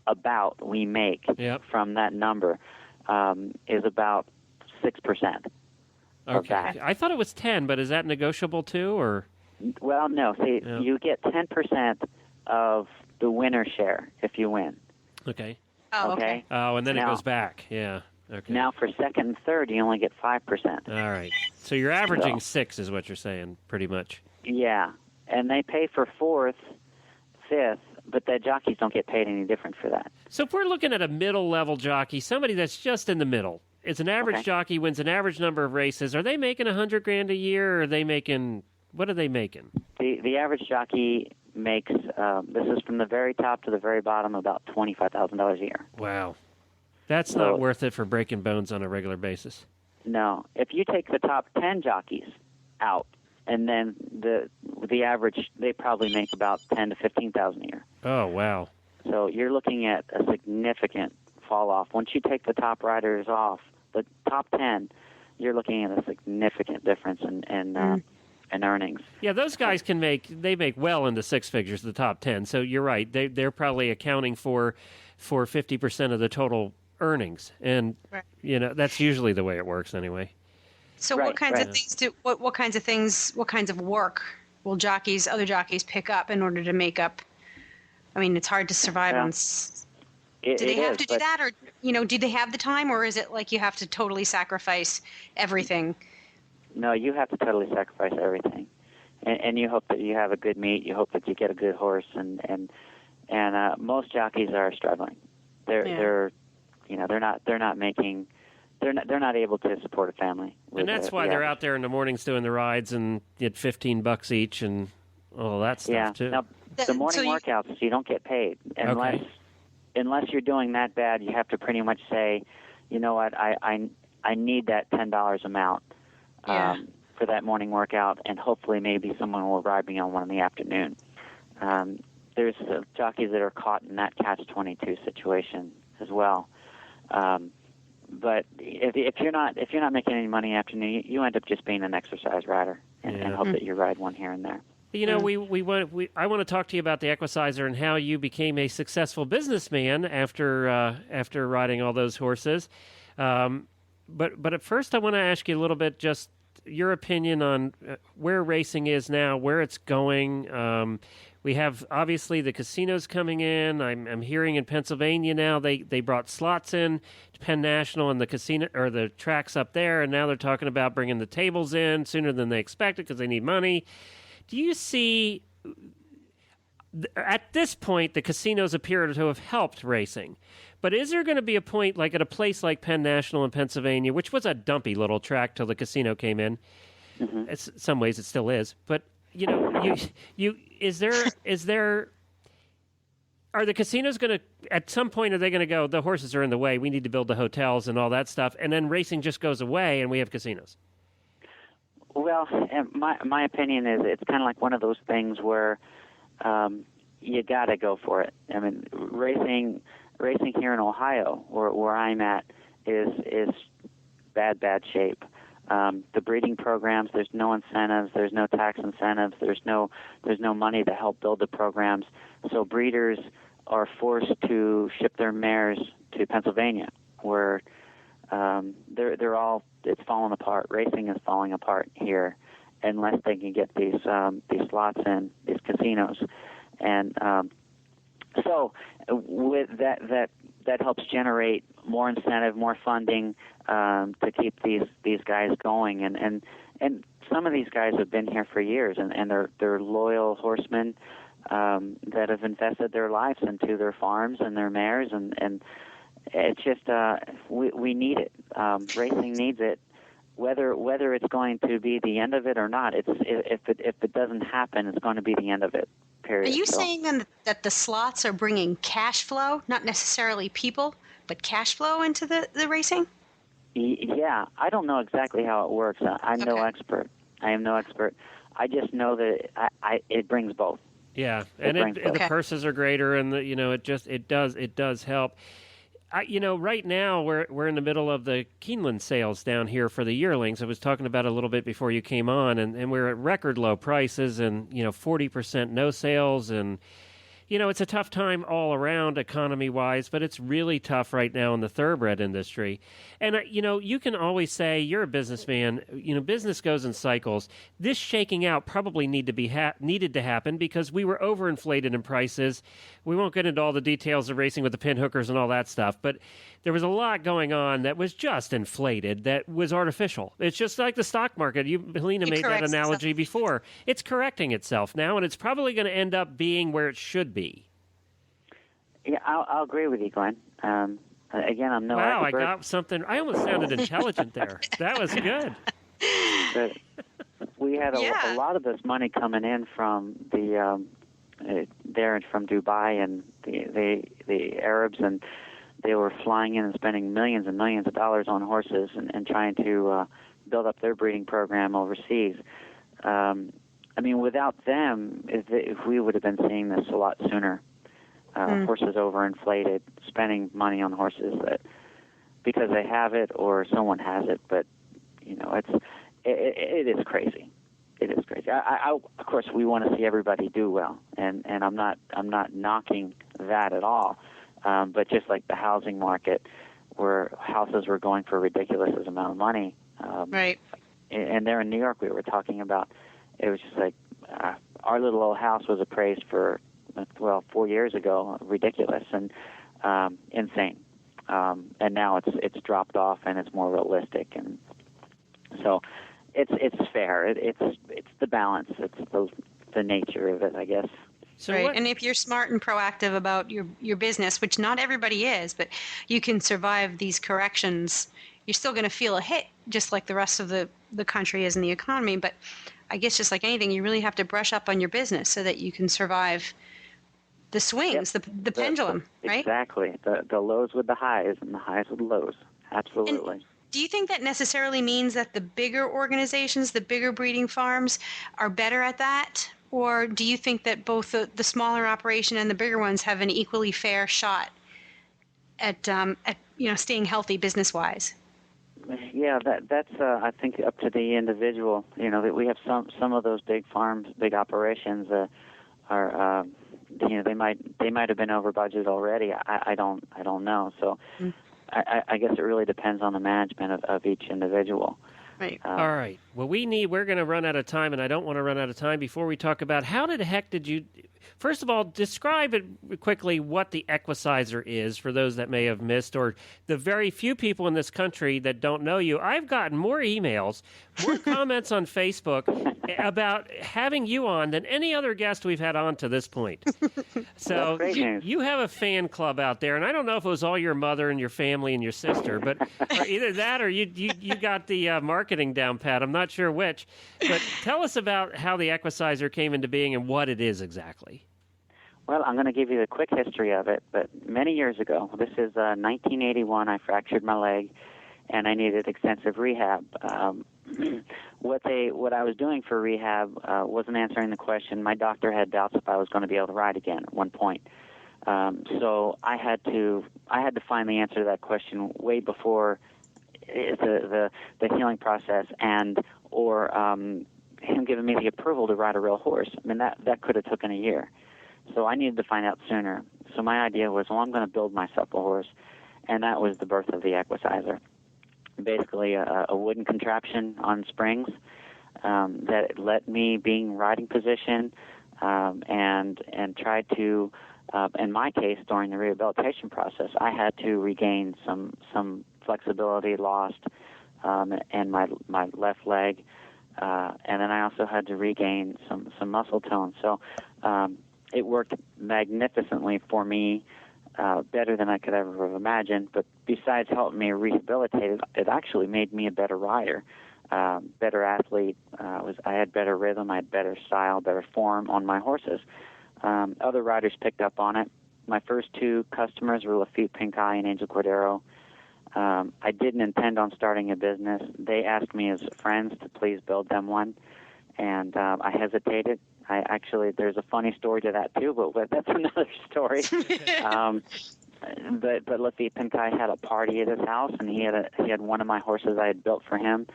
about we make from that number. is about 6%. Okay. I thought it was 10, but is that negotiable too, or? Well, no. See, Yeah. you get 10% of the winner share if you win. Okay. Oh, okay. Oh, and then it Now- goes back. Yeah. Okay. Now, for second and third, you only get 5%. All right. So you're averaging So- 6 is what you're saying, pretty much. Yeah, and they pay for fourth, fifth, but the jockeys don't get paid any different for that. So if we're looking at a middle-level jockey, somebody that's just in the middle, it's an average Okay. jockey, wins an average number of races. Are they making $100,000 a year, or are they making? What are they making? The average jockey makes this is from the very top to the very bottom about $25,000 a year. Wow, that's So- not worth it for breaking bones on a regular basis. No, if you take the top 10 jockeys out, and then the average, they probably make about 10 to 15,000 a year. Oh wow. So you're looking at a significant fall off. Once you take the top riders off, the top 10, you're looking at a significant difference in earnings. Yeah, those guys they make well into 6 figures, the top 10. So you're right. They're probably accounting for 50% of the total earnings. And, Right. that's usually the way it works anyway. So Right, what kinds right. of things what kinds of work will other jockeys pick up in order to make up? I mean, it's hard to survive Yeah. on. It, Do they it have is, to do but that, or do they have the time, or is it like you have to totally sacrifice everything? No, you have to totally sacrifice everything, and you hope that you have a good meet. You hope that you get a good horse, and most jockeys are struggling. They're not able to support a family. And that's why they're out there in the mornings doing the rides and get $15 each and all that stuff Yeah. too. Now, the morning workouts, you don't get paid unless you're doing that bad. You have to pretty much say, you know what, I need that $10 amount Yeah. for that morning workout, and hopefully maybe someone will ride me on one in the afternoon. There's jockeys that are caught in that catch-22 situation as well. But if you're not making any money in the afternoon, you end up just being an exercise rider and hope that you ride one here and there. I want to talk to you about the Equicizer and how you became a successful businessman after riding all those horses. But at first, I want to ask you a little bit just your opinion on where racing is now, where it's going. We have obviously the casinos coming in. I'm hearing in Pennsylvania now they brought slots in to Penn National and the casino or the tracks up there, and now they're talking about bringing the tables in sooner than they expected because they need money. Do you see, at this point, the casinos appear to have helped racing, but is there going to be a point, like at a place like Penn National in Pennsylvania, which was a dumpy little track till the casino came in? Mm-hmm. In some ways, it still is, but are the casinos going to, at some point, are they going to go, the horses are in the way, we need to build the hotels and all that stuff, and then racing just goes away and we have casinos? Well, my opinion is it's kind of like one of those things where you got to go for it. I mean, racing here in Ohio, where I'm at, is bad shape. The breeding programs, there's no incentives, there's no tax incentives, there's no money to help build the programs. So breeders are forced to ship their mares to Pennsylvania, where it's falling apart. Racing is falling apart here, unless they can get these slots in these casinos, and so with that helps generate more incentive, more funding to keep these guys going, and some of these guys have been here for years, and they're loyal horsemen that have invested their lives into their farms and their mares, and it's just we need it. Racing needs it, whether it's going to be the end of it or not. If it doesn't happen, it's going to be the end of it. Period. Are you saying then that the slots are bringing cash flow, not necessarily people, but cash flow into the racing? Yeah, I don't know exactly how it works. I'm no expert. I am no expert. I just know that it brings both. Yeah, and the purses are greater, and it does help. Right now we're in the middle of the Keeneland sales down here for the yearlings. I was talking about it a little bit before you came on, and we're at record low prices, and 40% no sales, and it's a tough time all around economy-wise, but it's really tough right now in the thoroughbred industry. And, you can always say, you're a businessman, business goes in cycles. This shaking out probably needed to happen because we were overinflated in prices. We won't get into all the details of racing with the pin hookers and all that stuff, but there was a lot going on that was just inflated, that was artificial. It's just like the stock market. Helena made that analogy before. It's correcting itself now, and it's probably going to end up being where it should be. Yeah, I'll agree with you, Glenn. Again, I'm no Wow, expert. I got something. I almost sounded intelligent there. That was good. But we had a lot of this money coming in from the there from Dubai and the Arabs, and they were flying in and spending millions and millions of dollars on horses and trying to build up their breeding program overseas. Without them, if we would have been seeing this a lot sooner. Horses overinflated, spending money on horses that because they have it or someone has it. But it is crazy. It is crazy. I of course, we want to see everybody do well, and I'm not knocking that at all. But just like the housing market, where houses were going for a ridiculous amount of money, right? And there in New York, we were talking about. It was just like our little old house was appraised for 4 years ago, ridiculous and insane. And now it's dropped off and it's more realistic, and so it's fair. It's the balance. It's the nature of it, I guess. So right. And if you're smart and proactive about your business, which not everybody is, but you can survive these corrections, you're still going to feel a hit, just like the rest of the country is in the economy. But I guess just like anything, you really have to brush up on your business so that you can survive the swings, the pendulum, right? Exactly. The lows with the highs and the highs with the lows. Absolutely. And do you think that necessarily means that the bigger organizations, the bigger breeding farms are better at that? Or do you think that both the smaller operation and the bigger ones have an equally fair shot at staying healthy business-wise? Yeah, that's I think up to the individual. That we have some of those big farms, big operations are they might have been over budget already. I don't know. So I guess it really depends on the management of each individual. Right. All right. Well, we're going to run out of time, and I don't want to run out of time before we talk about how the heck did you. First of all, describe it quickly what the equicizer is for those that may have missed, or the very few people in this country that don't know you. I've gotten more emails, more comments on Facebook about having you on than any other guest we've had on to this point. So you have a fan club out there, and I don't know if it was all your mother and your family and your sister, but either that or you got the marketing down pat. I'm not sure which. But tell us about how the equicizer came into being and what it is exactly. Well, I'm going to give you the quick history of it, but many years ago, this is 1981, I fractured my leg, and I needed extensive rehab. What I was doing for rehab wasn't answering the question. My doctor had doubts if I was going to be able to ride again at one point. So I had to find the answer to that question way before the healing process or him giving me the approval to ride a real horse. I mean, that could have taken a year. So I needed to find out sooner. So my idea was, I'm going to build myself a horse, and that was the birth of the equicizer. Basically, a wooden contraption on springs that let me be in riding position and tried to, in my case, during the rehabilitation process, I had to regain some flexibility lost in my left leg, and then I also had to regain some muscle tone. So it worked magnificently for me, better than I could ever have imagined. But besides helping me rehabilitate, it actually made me a better rider, better athlete. I had better rhythm, I had better style, better form on my horses. Other riders picked up on it. My first two customers were Lafitte Pink Eye and Angel Cordero. I didn't intend on starting a business. They asked me as friends to please build them one, and I hesitated. There's a funny story to that too, but that's another story. But Lafitte Pink Eye had a party at his house, and he had one of my horses I had built for him.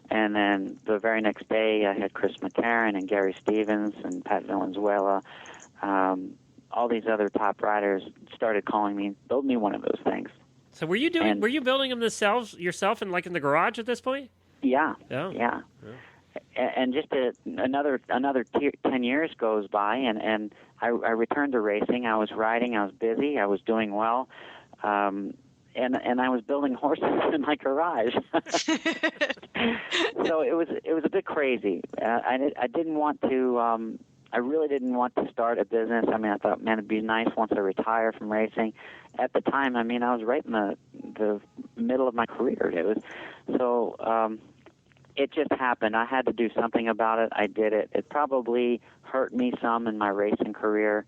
And then the very next day, I had Chris McCarron and Gary Stevens and Pat Valenzuela all these other top riders started calling me, build me one of those things. So were you building them yourself in the garage at this point? Yeah. Oh. Yeah. And just another 10 years goes by, and I returned to racing. I was riding. I was busy. I was doing well. And I was building horses in my garage. So it was a bit crazy. I didn't want to. I really didn't want to start a business. I mean, I thought, man, it'd be nice once I retire from racing. At the time, I mean, I was right in the middle of my career. It was so. It just happened. I had to do something about it. I did it. It probably hurt me some in my racing career.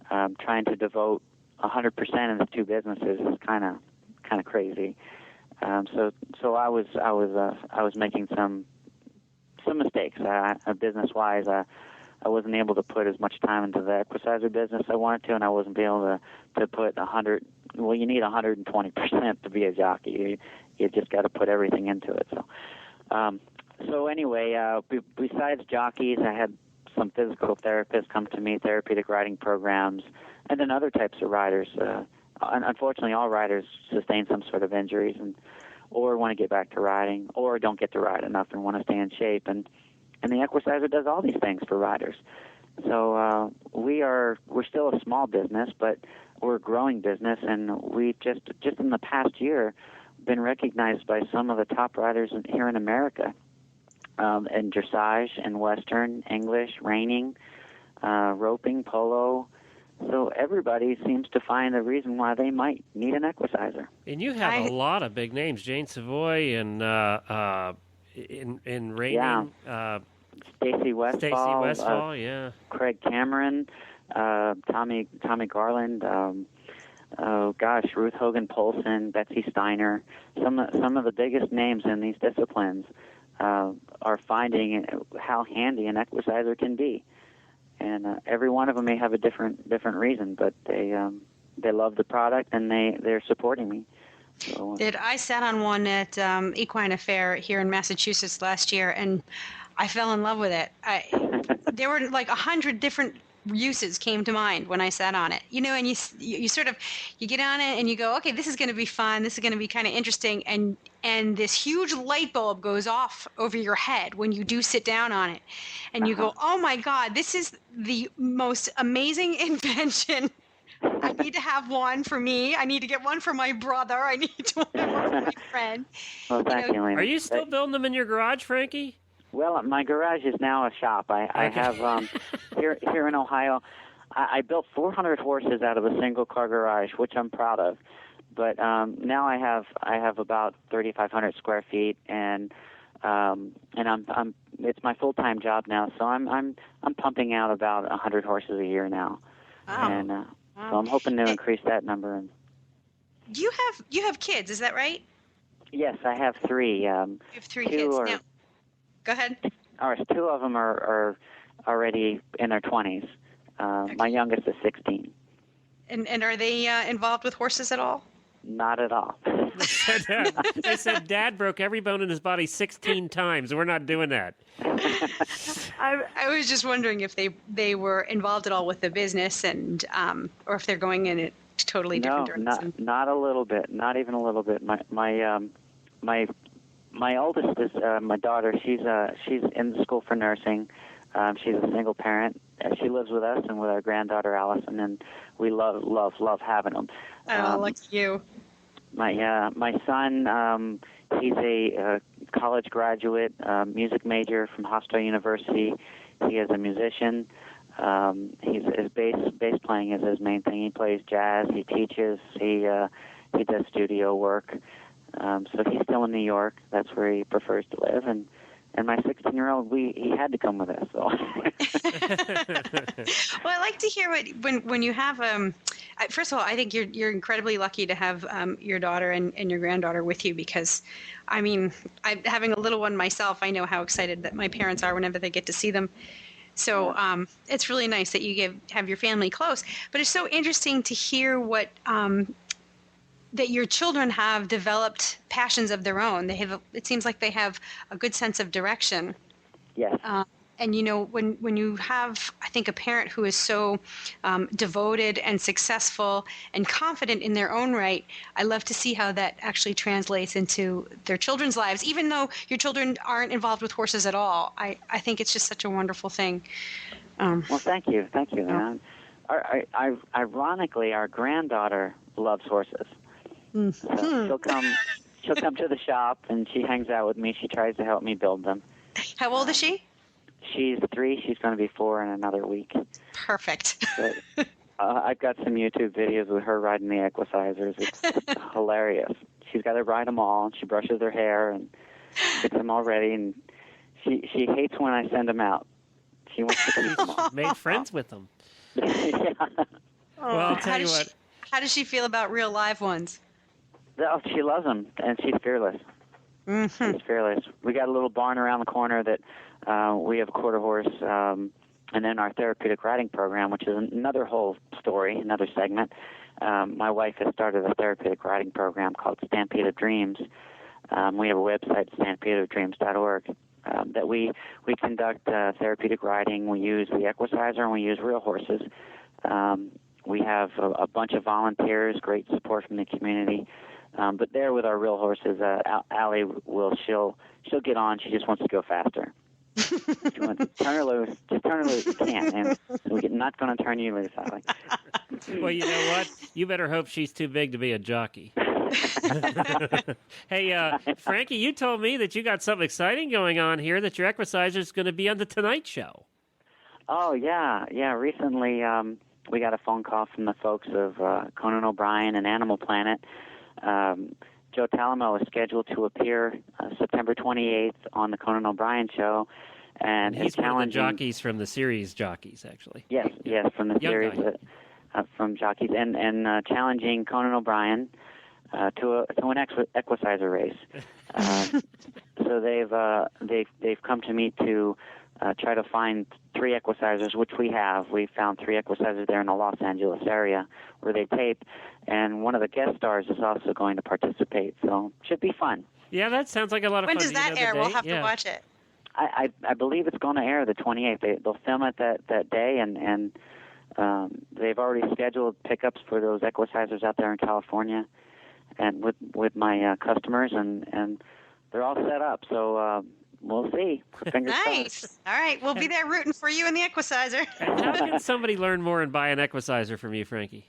Trying to devote 100% of the two businesses is kind of crazy. So I was making some mistakes. Business wise, I wasn't able to put as much time into the equisizer business I wanted to, and I wasn't able to put 100. Well, you need 120% to be a jockey. You just got to put everything into it. So anyway, besides jockeys, I had some physical therapists come to me, therapeutic riding programs, and then other types of riders. Unfortunately, all riders sustain some sort of injuries, or want to get back to riding, or don't get to ride enough and want to stay in shape. And the equisizer does all these things for riders. So we're still a small business, but we're a growing business, and we just in the past year been recognized by some of the top riders here in America, in dressage and Western, English, reining, roping, polo. So everybody seems to find a reason why they might need an equisizer. And you have a lot of big names, Jane Savoy and in reining. Yeah. Stacy Westfall, yeah. Craig Cameron, Tommy Garland. Ruth Hogan Polson, Betsy Steiner. Some of the biggest names in these disciplines are finding how handy an equisizer can be, and every one of them may have a different reason, but they love the product and they're supporting me. So, I sat on one at Equine Affair here in Massachusetts last year, and I fell in love with it. There were like 100 different uses came to mind when I sat on it, and you sort of, you get on it and you go, okay, this is going to be fun. This is going to be kind of interesting. And this huge light bulb goes off over your head when you do sit down on it. And you go, oh my God, this is the most amazing invention. I need to have one for me. I need to get one for my brother. I need to have one for my friend. Well, thank you, Lena. Are you still building them in your garage, Frankie? Well, my garage is now a shop. I have here in Ohio. I built 400 horses out of a single car garage, which I'm proud of. But now I have about 3,500 square feet, and I'm it's my full-time job now. So I'm pumping out about 100 horses a year now, and so I'm hoping to increase that number. And you have kids, is that right? Yes, I have three. You have three kids now. Go ahead. Two of them are already in their 20s. Okay. My youngest is 16. And are they involved with horses at all? Not at all. They said Dad broke every bone in his body 16 times. We're not doing that. I was just wondering if they were involved at all with the business, and or if they're going in a totally different direction. Not a little bit. Not even a little bit. My oldest is my daughter. She's in school for nursing. She's a single parent. She lives with us and with our granddaughter Allison, and we love having them. Oh, like you. My son, he's a college graduate, music major from Hofstra University. He is a musician. His bass playing is his main thing. He plays jazz. He teaches. He does studio work. So he's still in New York. That's where he prefers to live. And my 16-year-old, he had to come with us. So. Well, I like to hear when you have. First of all, I think you're incredibly lucky to have your daughter and your granddaughter with you, because, I mean, having a little one myself, I know how excited that my parents are whenever they get to see them. So it's really nice that you have your family close. But it's so interesting to hear what. That your children have developed passions of their own. It seems like they have a good sense of direction. Yes. And when you have, I think, a parent who is so devoted and successful and confident in their own right, I love to see how that actually translates into their children's lives. Even though your children aren't involved with horses at all, I think it's just such a wonderful thing. Well, thank you. Ironically, our granddaughter loves horses. Mm-hmm. So she'll come to the shop, and she hangs out with me. She tries to help me build them. How old is she? She's 3. She's going to be 4 in another week. Perfect. But, I've got some YouTube videos with her riding the equicizers. It's hilarious. She's got to ride them all, and she brushes her hair and gets them all ready. And she hates when I send them out. She wants to keep them all. Made friends with them. Yeah. Well, I'll tell you what. How does she feel about real live ones? Oh, she loves them, and she's fearless. Mm-hmm. She's fearless. We got a little barn around the corner that we have a quarter horse, and then our therapeutic riding program, which is another whole story, another segment. My wife has started a therapeutic riding program called Stampede of Dreams. We have a website, stampedeofdreams.org, that we conduct therapeutic riding. We use the equicizer, and we use real horses. We have a bunch of volunteers, great support from the community. But there with our real horses, Allie she'll get on. She just wants to go faster. She wants to turn her loose. Just turn her loose. You can't, and we're not going to turn you loose, Allie. Well, you know what? You better hope she's too big to be a jockey. Hey, Frankie, you told me that you got something exciting going on here, that your equicizer is going to be on the Tonight Show. Oh, yeah. Recently, we got a phone call from the folks of Conan O'Brien and Animal Planet. Joe Talamo is scheduled to appear September 28th on the Conan O'Brien Show. And he's one of the jockeys from the series Jockeys, actually. Yes, from the series from Jockeys. And challenging Conan O'Brien to an equicizer race. So they've come to me to try to find 3 equicizers, which we have. We found 3 equicizers there in the Los Angeles area where they tape, and one of the guest stars is also going to participate, so it should be fun. Yeah, that sounds like a lot of fun. fun. When does that air? We'll have to watch it. I believe it's going to air the 28th. They'll film it that day, and they've already scheduled pickups for those equicizers out there in California, and with my customers, and they're all set up, so we'll see. Fingers nice. crossed. All right, we'll be there rooting for you in the equicizer. And how can somebody learn more and buy an equicizer from you, Frankie?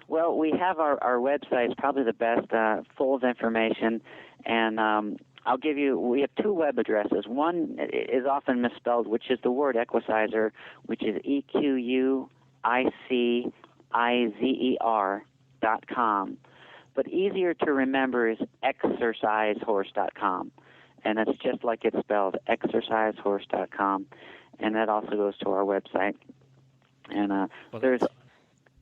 Well, we have our website. It's probably the best, full of information, and I'll give you, we have 2 web addresses. One is often misspelled, which is the word equicizer, which is EQUICIZER.com. But easier to remember is exercisehorse.com. And that's just like it's spelled, exercisehorse.com. And that also goes to our website. And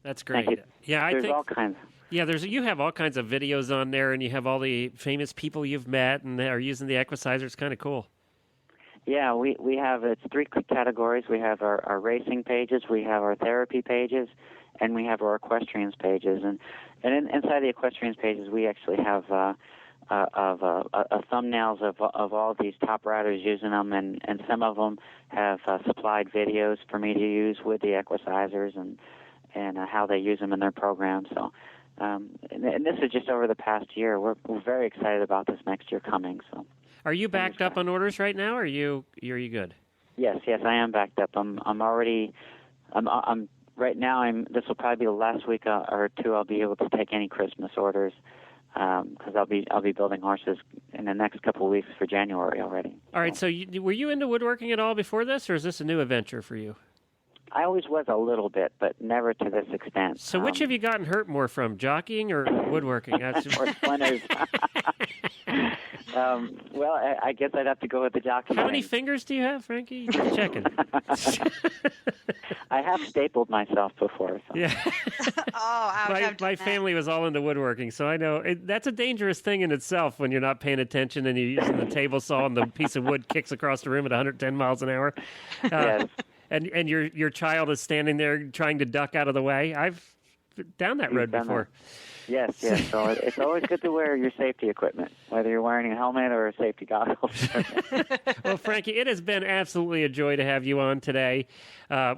that's great. Thank you. Yeah, there's all kinds. Yeah, you have all kinds of videos on there, and you have all the famous people you've met and they are using the equicizer. It's kind of cool. Yeah, we have, it's 3 categories. We have our racing pages, we have our therapy pages, and we have our equestrians pages. And inside the equestrians pages, we actually have thumbnails of all these top riders using them, and some of them have supplied videos for me to use with the equicizers and how they use them in their program. So, and this is just over the past year. We're very excited about this next year coming. So, are you backed up on orders right now? Or are you good? Yes, I am backed up. I'm right now. This will probably be the last week or 2 I'll be able to take any Christmas orders. Because I'll be building horses in the next couple of weeks for January already. All right. So were you into woodworking at all before this, or is this a new adventure for you? I always was a little bit, but never to this extent. So which have you gotten hurt more from, jockeying or woodworking? Or splinters. Well, I guess I'd have to go with the jockey. How many fingers do you have, Frankie? Just checking. I have stapled myself before. So. Yeah. My ouch, family was all into woodworking, so I know that's a dangerous thing in itself when you're not paying attention and you're using the table saw and the piece of wood kicks across the room at 110 miles an hour. Yes. And your child is standing there trying to duck out of the way. I've been down that road before. Yes. So it's always good to wear your safety equipment, whether you're wearing a helmet or safety goggles. Well, Frankie, it has been absolutely a joy to have you on today.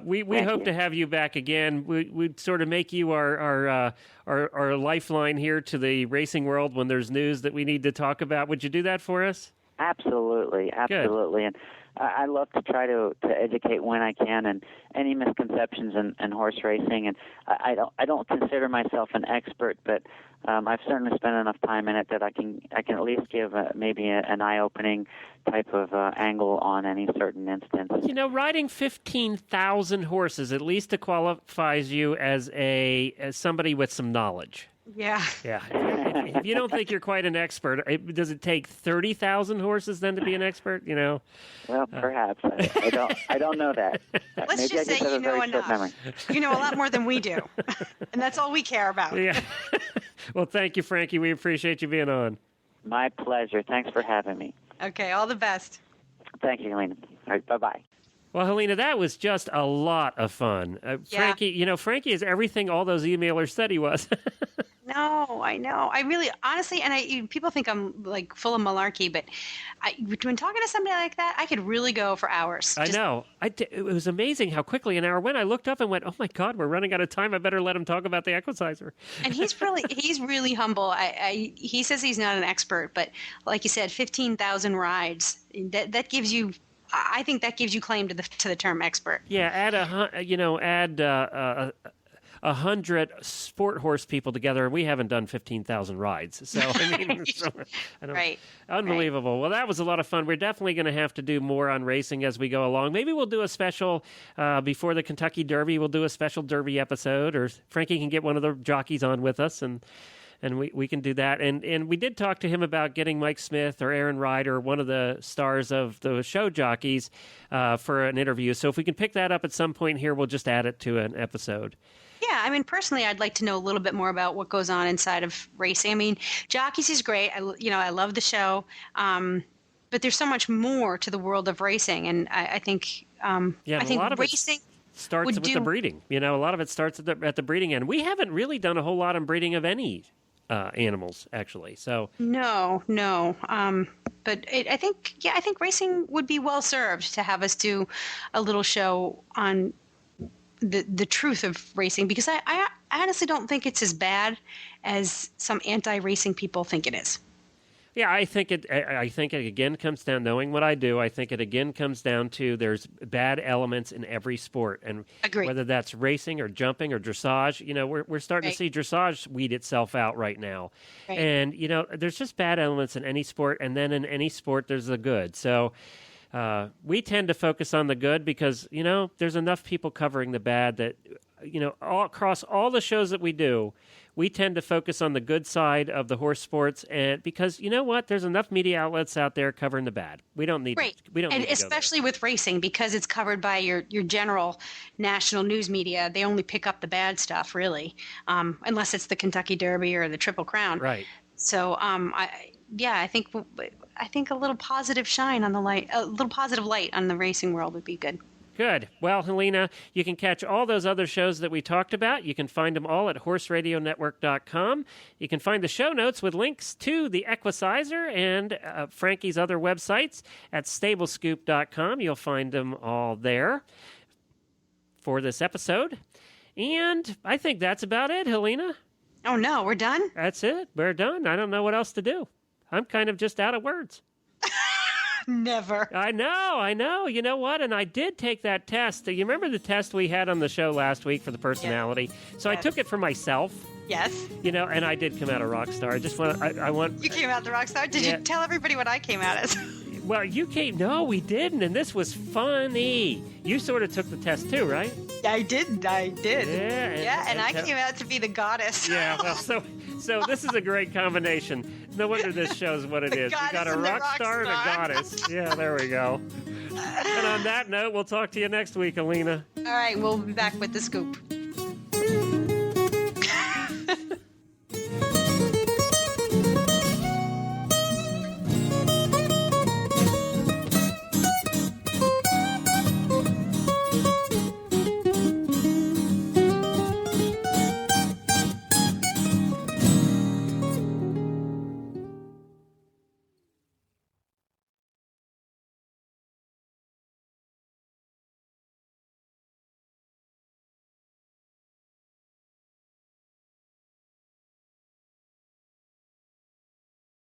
We hope to have you back again. We'd sort of make you our lifeline here to the racing world when there's news that we need to talk about. Would you do that for us? Absolutely. And I love to try to educate when I can, and any misconceptions in horse racing. And I don't consider myself an expert, but I've certainly spent enough time in it that I can at least give maybe an eye-opening type of angle on any certain instance. You know, riding 15,000 horses at least qualifies you as somebody with some knowledge. Yeah. Yeah. If you don't think you're quite an expert, does it take 30,000 horses then to be an expert? You know. Well, perhaps. I don't know that. Let's Maybe just I say have you a very know short enough. memory. You know a lot more than we do, and that's all we care about. Yeah. Well, thank you, Frankie. We appreciate you being on. My pleasure. Thanks for having me. Okay. All the best. Thank you, Helena. All right. Bye-bye. Well, Helena, that was just a lot of fun. Frankie, Frankie is everything all those emailers said he was. No, I know. I really, honestly, and people think I'm like full of malarkey, but when talking to somebody like that, I could really go for hours. I know. It was amazing how quickly an hour went. I looked up and went, "Oh my God, we're running out of time. I better let him talk about the Equicizer." And he's really humble. He says he's not an expert, but like you said, 15,000 rides. That gives you. I think that gives you claim to the term expert. Yeah, add 100 sport horse people together, and we haven't done 15,000 rides. So I mean, Right. Unbelievable. Right. Well, that was a lot of fun. We're definitely going to have to do more on racing as we go along. Maybe we'll do a special before the Kentucky Derby. We'll do a special Derby episode, or Frankie can get one of the jockeys on with us, and we can do that. And we did talk to him about getting Mike Smith or Aaron Ryder, one of the stars of the show jockeys, for an interview. So if we can pick that up at some point here, we'll just add it to an episode. Yeah, I mean, personally, I'd like to know a little bit more about what goes on inside of racing. I mean, jockeys is great. I love the show, but there's so much more to the world of racing, and I think a lot of racing starts with the breeding. You know, a lot of it starts at the breeding end. We haven't really done a whole lot on breeding of any animals, actually. So no. But I think racing would be well served to have us do a little show on the truth of racing, because I honestly don't think it's as bad as some anti-racing people think it is. Yeah, I think it again comes down, knowing what I do, I think it again comes down to there's bad elements in every sport. And Agreed. Whether that's racing or jumping or dressage, we're starting to see dressage weed itself out right now. Right. And, there's just bad elements in any sport, and then in any sport there's the good. So we tend to focus on the good because, there's enough people covering the bad that, all across all the shows that we do, we tend to focus on the good side of the horse sports, and because you know what, there's enough media outlets out there covering the bad. We don't need. Right. We don't. And need to especially go there. with racing, because it's covered by your general national news media. They only pick up the bad stuff, really, unless it's the Kentucky Derby or the Triple Crown. Right. So, I think a little positive shine on the light, a little positive light on the racing world would be good. Good. Well, Helena, you can catch all those other shows that we talked about. You can find them all at horseradionetwork.com. You can find the show notes with links to the Equicizer and Frankie's other websites at stablescoop.com. You'll find them all there for this episode. And I think that's about it, Helena. Oh, no, we're done? That's it. We're done. I don't know what else to do. I'm kind of just out of words. Never. I know. You know what? And I did take that test. You remember the test we had on the show last week for the personality? Yeah. So I took it for myself. Yes. And I did come out a rock star. You came out the rock star? Did you tell everybody what I came out as? Well, no, we didn't. And this was funny. You sort of took the test too, right? I did. Yeah. And I came out to be the goddess. Yeah, well, so this is a great combination. No wonder this show's what it is. We got a rock star and a goddess. Yeah, there we go. And on that note, we'll talk to you next week, Alina. All right, we'll be back with the scoop.